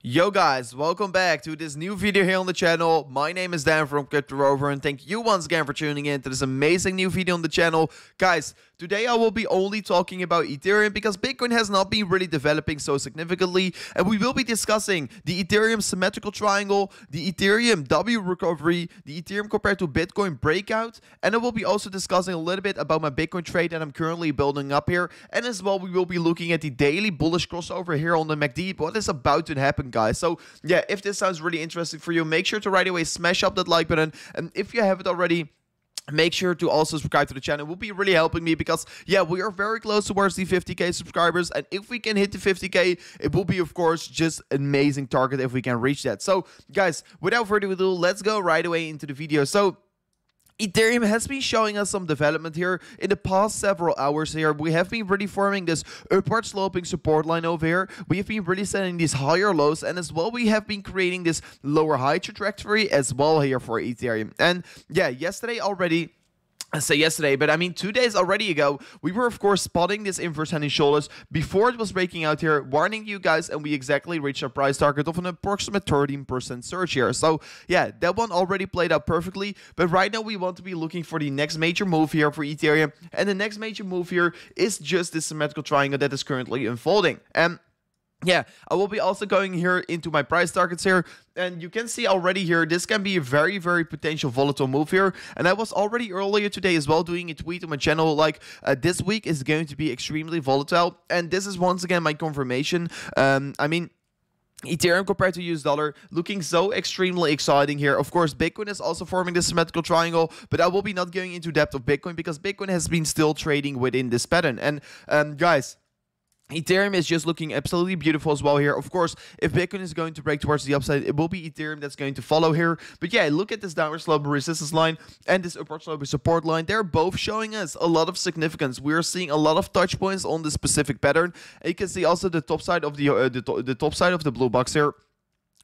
Yo guys, welcome back to this new video here on the channel. My name is Dan from Crypto Rover, and thank you once again for tuning in to this amazing new video on the channel. Guys, today I will be only talking about Ethereum because Bitcoin has not been really developing so significantly, and we will be discussing the Ethereum Symmetrical Triangle, the Ethereum W recovery, the Ethereum compared to Bitcoin breakout, and I will be also discussing a little bit about my Bitcoin trade that I'm currently building up here, and as well we will be looking at the daily bullish crossover here on the MACD, what is about to happen, guys. So yeah, if this sounds really interesting for you, make sure to right away smash up that like button, and if you haven't already, make sure to also subscribe to the channel. It will be really helping me because, yeah, we are very close towards the 50k subscribers. And if we can hit the 50k, it will be, of course, just an amazing target if we can reach that. So, guys, without further ado, let's go right away into the video. So, Ethereum has been showing us some development here in the past several hours here. We have been really forming this upward sloping support line over here. We have been really setting these higher lows, and as well we have been creating this lower high trajectory as well here for Ethereum. And yeah, yesterday already, I say yesterday, but I mean 2 days already ago, we were of course spotting this inverse head and shoulders before it was breaking out here, warning you guys, and we exactly reached our price target of an approximate 13% surge here. So yeah, that one already played out perfectly, but right now we want to be looking for the next major move here for Ethereum, and the next major move here is just this symmetrical triangle that is currently unfolding. And yeah, I will be also going here into my price targets here, and you can see already here, this can be a very, very potential volatile move here. And I was already earlier today as well doing a tweet on my channel like, this week is going to be extremely volatile, and this is once again my confirmation. I mean, Ethereum compared to US dollar looking so extremely exciting here. Of course, Bitcoin is also forming this symmetrical triangle, but I will be not going into depth of Bitcoin because Bitcoin has been still trading within this pattern. And guys, Ethereum is just looking absolutely beautiful as well here. Of course, if Bitcoin is going to break towards the upside, it will be Ethereum that's going to follow here. But yeah, look at this downward slope resistance line and this upward slope support line. They're both showing us a lot of significance. We are seeing a lot of touch points on this specific pattern. And you can see also the top side of the top side of the blue box here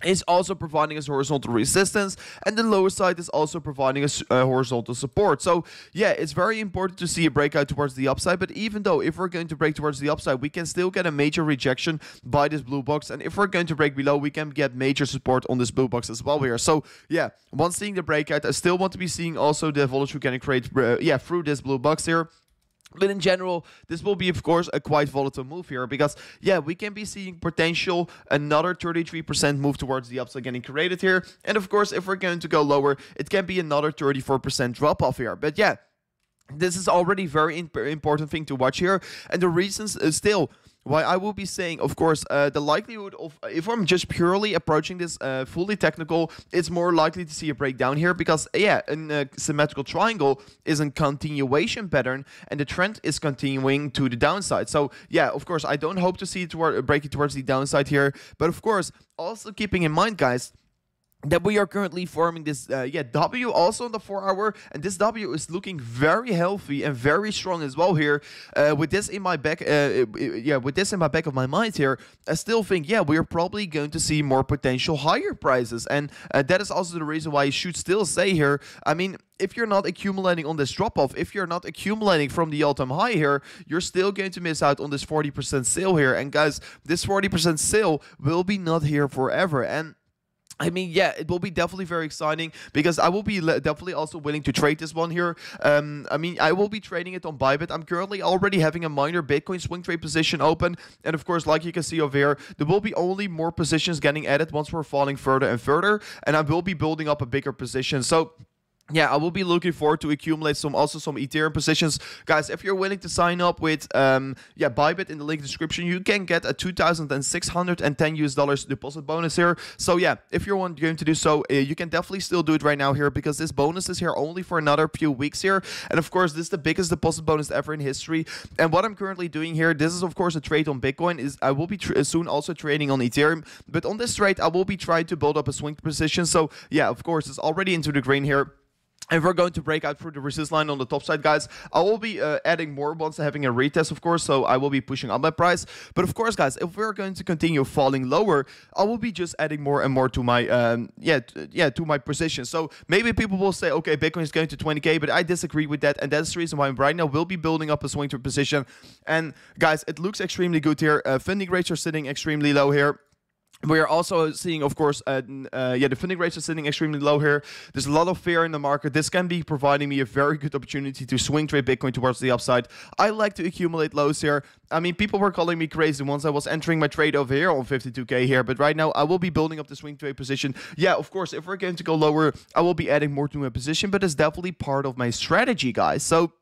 is also providing us horizontal resistance, and the lower side is also providing us horizontal support. So yeah, it's very important to see a breakout towards the upside, but even though if we're going to break towards the upside, we can still get a major rejection by this blue box, and if we're going to break below, we can get major support on this blue box as well here. So yeah, once seeing the breakout, I still want to be seeing also the volatility we can create through this blue box here. But in general, this will be, of course, a quite volatile move here because, yeah, we can be seeing potential another 33% move towards the upside getting created here. And, of course, if we're going to go lower, it can be another 34% drop-off here. But, yeah, this is already very important thing to watch here. And the reasons still why I will be saying, of course, the likelihood of, if I'm just purely approaching this fully technical, it's more likely to see a breakdown here because, yeah, a symmetrical triangle is a continuation pattern and the trend is continuing to the downside. So, yeah, of course, I don't hope to see it breaking towards the downside here. But, of course, also keeping in mind, guys, that we are currently forming this W also on the 4-hour, and this W is looking very healthy and very strong as well here. With this in my back, with this in my back of my mind here, I still think, yeah, we are probably going to see more potential higher prices, and that is also the reason why you should still say here, I mean, if you're not accumulating on this drop-off, if you're not accumulating from the all-time high here, you're still going to miss out on this 40% sale here. And guys, this 40% sale will be not here forever. And I mean, yeah, it will be definitely very exciting because I will be definitely also willing to trade this one here. I mean, I will be trading it on Bybit. I'm currently already having a minor Bitcoin swing trade position open. And of course, like you can see over here, there will be only more positions getting added once we're falling further and further. And I will be building up a bigger position. So yeah, I will be looking forward to accumulate some Ethereum positions. Guys, if you're willing to sign up with Bybit in the link description, you can get a $2,610 deposit bonus here. So yeah, if you're going to do so, you can definitely still do it right now here because this bonus is here only for another few weeks here. And of course, this is the biggest deposit bonus ever in history. And what I'm currently doing here, this is of course a trade on Bitcoin. I will be soon also trading on Ethereum. But on this trade, I will be trying to build up a swing position. So yeah, of course, it's already into the green here. And we're going to break out through the resistance line on the top side, guys. I will be adding more once having a retest, of course, so I will be pushing up my price. But of course, guys, if we're going to continue falling lower, I will be just adding more and more to my to my position. So maybe people will say, okay, Bitcoin is going to 20k, but I disagree with that, and that's the reason why right now we'll be building up a swing trade position. And guys, it looks extremely good here. Funding rates are sitting extremely low here. We are also seeing, of course, the funding rates are sitting extremely low here. There's a lot of fear in the market. This can be providing me a very good opportunity to swing trade Bitcoin towards the upside. I like to accumulate lows here. I mean, people were calling me crazy once I was entering my trade over here on 52K here. But right now, I will be building up the swing trade position. Yeah, of course, if we're going to go lower, I will be adding more to my position. But it's definitely part of my strategy, guys. So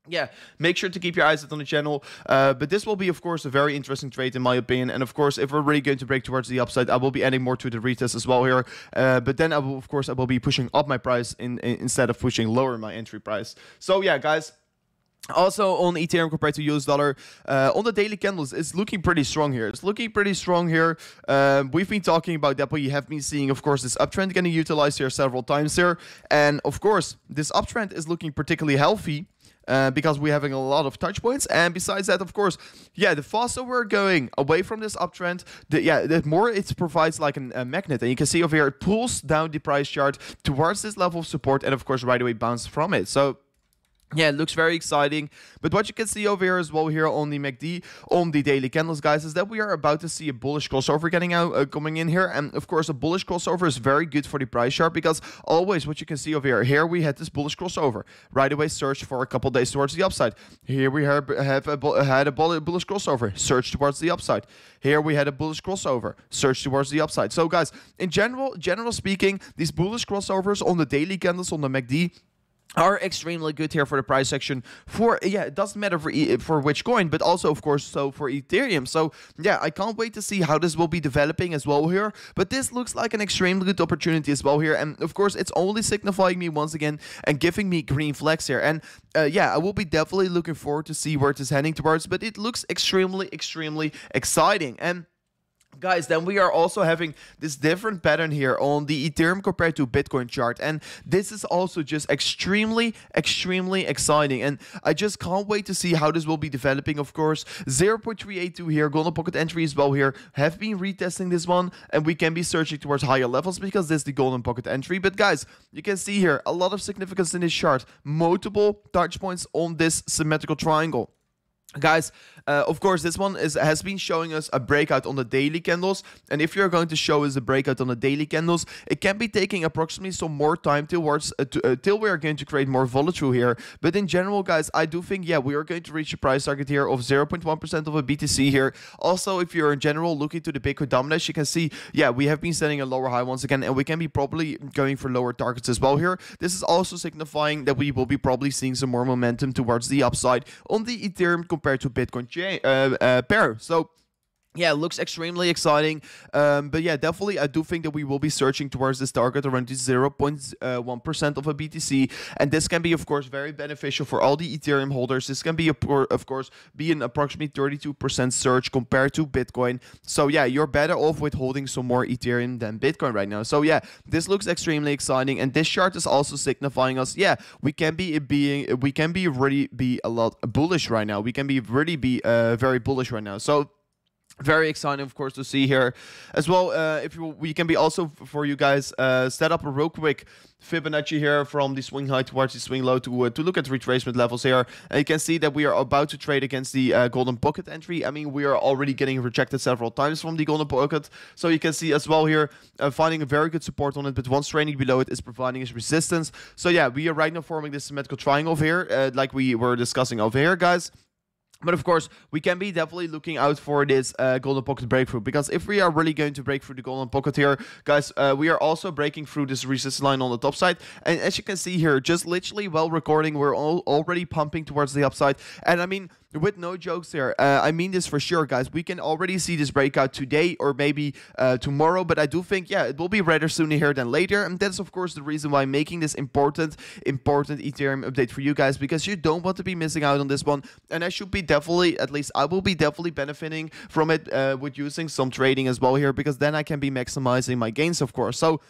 yeah, make sure to keep your eyes out on the channel. But this will be, of course, a very interesting trade in my opinion. And of course, if we're really going to break towards the upside, I will be adding more to the retest as well here. But then I will be pushing up my price instead of pushing lower my entry price. So yeah, guys. Also on Ethereum compared to US dollar, on the daily candles, it's looking pretty strong here. We've been talking about that, but you have been seeing, of course, this uptrend getting utilized here several times here. And of course, this uptrend is looking particularly healthy. Because we're having a lot of touch points, and besides that, of course, yeah, the faster we're going away from this uptrend, the more it provides like a magnet. And you can see over here, it pulls down the price chart towards this level of support, and of course, right away bounce from it. So yeah, it looks very exciting. But what you can see over here as well here on the MACD, on the daily candles, guys, is that we are about to see a bullish crossover getting out, coming in here. And of course, a bullish crossover is very good for the price chart because always what you can see over here we had this bullish crossover. Right away, search for a couple days towards the upside. Here we had a bullish crossover, search towards the upside. Here we had a bullish crossover, search towards the upside. So guys, in general speaking, these bullish crossovers on the daily candles on the MACD are extremely good here for the price section for, yeah, it doesn't matter for which coin, but also, of course, so for Ethereum. So, yeah, I can't wait to see how this will be developing as well here, but this looks like an extremely good opportunity as well here, and of course, it's only signifying me once again and giving me green flags here, and yeah, I will be definitely looking forward to see where it is heading towards, but it looks extremely exciting. And guys, then we are also having this different pattern here on the Ethereum compared to Bitcoin chart, and this is also just extremely exciting, and I just can't wait to see how this will be developing. Of course, 0.382 here, golden pocket entry as well here, have been retesting this one, and we can be searching towards higher levels because this is the golden pocket entry. But guys, you can see here a lot of significance in this chart, multiple touch points on this symmetrical triangle. Guys, of course, this one has been showing us a breakout on the daily candles, and if you're going to show us a breakout on the daily candles, it can be taking approximately some more time towards till we are going to create more volatile here. But in general, guys, I do think, yeah, we are going to reach a price target here of 0.1% of a BTC here. Also, if you're in general looking to the Bitcoin dominance, you can see, yeah, we have been setting a lower high once again, and we can be probably going for lower targets as well here. This is also signifying that we will be probably seeing some more momentum towards the upside on the Ethereum compared to Bitcoin pair. So yeah, it looks extremely exciting, but yeah, definitely I do think that we will be searching towards this target around the 0.1% of a BTC, and this can be, of course, very beneficial for all the Ethereum holders. This can be, of course, be an approximately 32% surge compared to Bitcoin. So yeah, you're better off with holding some more Ethereum than Bitcoin right now. So yeah, this looks extremely exciting, and this chart is also signifying us, yeah, we can be really be a lot bullish right now. We can be really be very bullish right now. So very exciting, of course, to see here as well. We can be also for you guys set up a real quick Fibonacci here from the swing high towards the swing low to look at retracement levels here. And you can see that we are about to trade against the golden pocket entry. I mean, we are already getting rejected several times from the golden pocket. So you can see as well here finding a very good support on it, but once trading below it is providing us resistance. So yeah, we are right now forming this symmetrical triangle over here, like we were discussing over here, guys. But of course, we can be definitely looking out for this golden pocket breakthrough, because if we are really going to break through the golden pocket here, guys, we are also breaking through this resistance line on the top side. And as you can see here, just literally while recording, we're already pumping towards the upside. And I mean, with no jokes here, I mean this for sure, guys. We can already see this breakout today or maybe tomorrow, but I do think, yeah, it will be rather sooner here than later. And that's, of course, the reason why I'm making this important Ethereum update for you guys, because you don't want to be missing out on this one. And I should be definitely, at least I will be definitely benefiting from it with using some trading as well here, because then I can be maximizing my gains, of course. So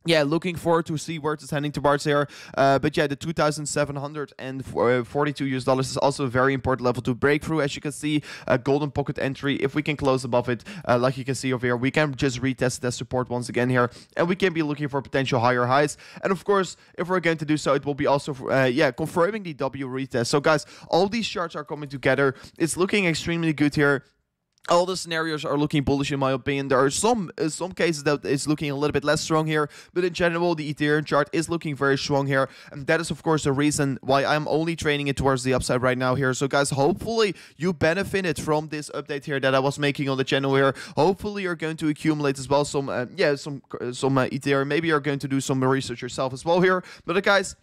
yeah, looking forward to see where it's heading towards here. But yeah, the $2,742 is also a very important level to break through. As you can see, a golden pocket entry. If we can close above it, like you can see over here, we can just retest that support once again here, and we can be looking for potential higher highs. And of course, if we're going to do so, it will be also yeah, confirming the W retest. So guys, all these charts are coming together. It's looking extremely good here. all the scenarios are looking bullish in my opinion. There are some cases that is looking a little bit less strong here, but in general the Ethereum chart is looking very strong here, and that is of course the reason why I'm only trading it towards the upside right now here. So guys, hopefully you benefited from this update here that I was making on the channel here. Hopefully you're going to accumulate as well some Ethereum. Maybe you're going to do some research yourself as well here. But guys,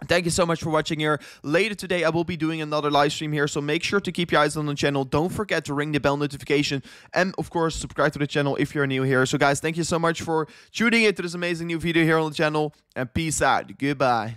thank you so much for watching here. Later today, I will be doing another live stream here, so make sure to keep your eyes on the channel. Don't forget to ring the bell notification, and of course, subscribe to the channel if you're new here. So guys, thank you so much for tuning in to this amazing new video here on the channel, and peace out. Goodbye.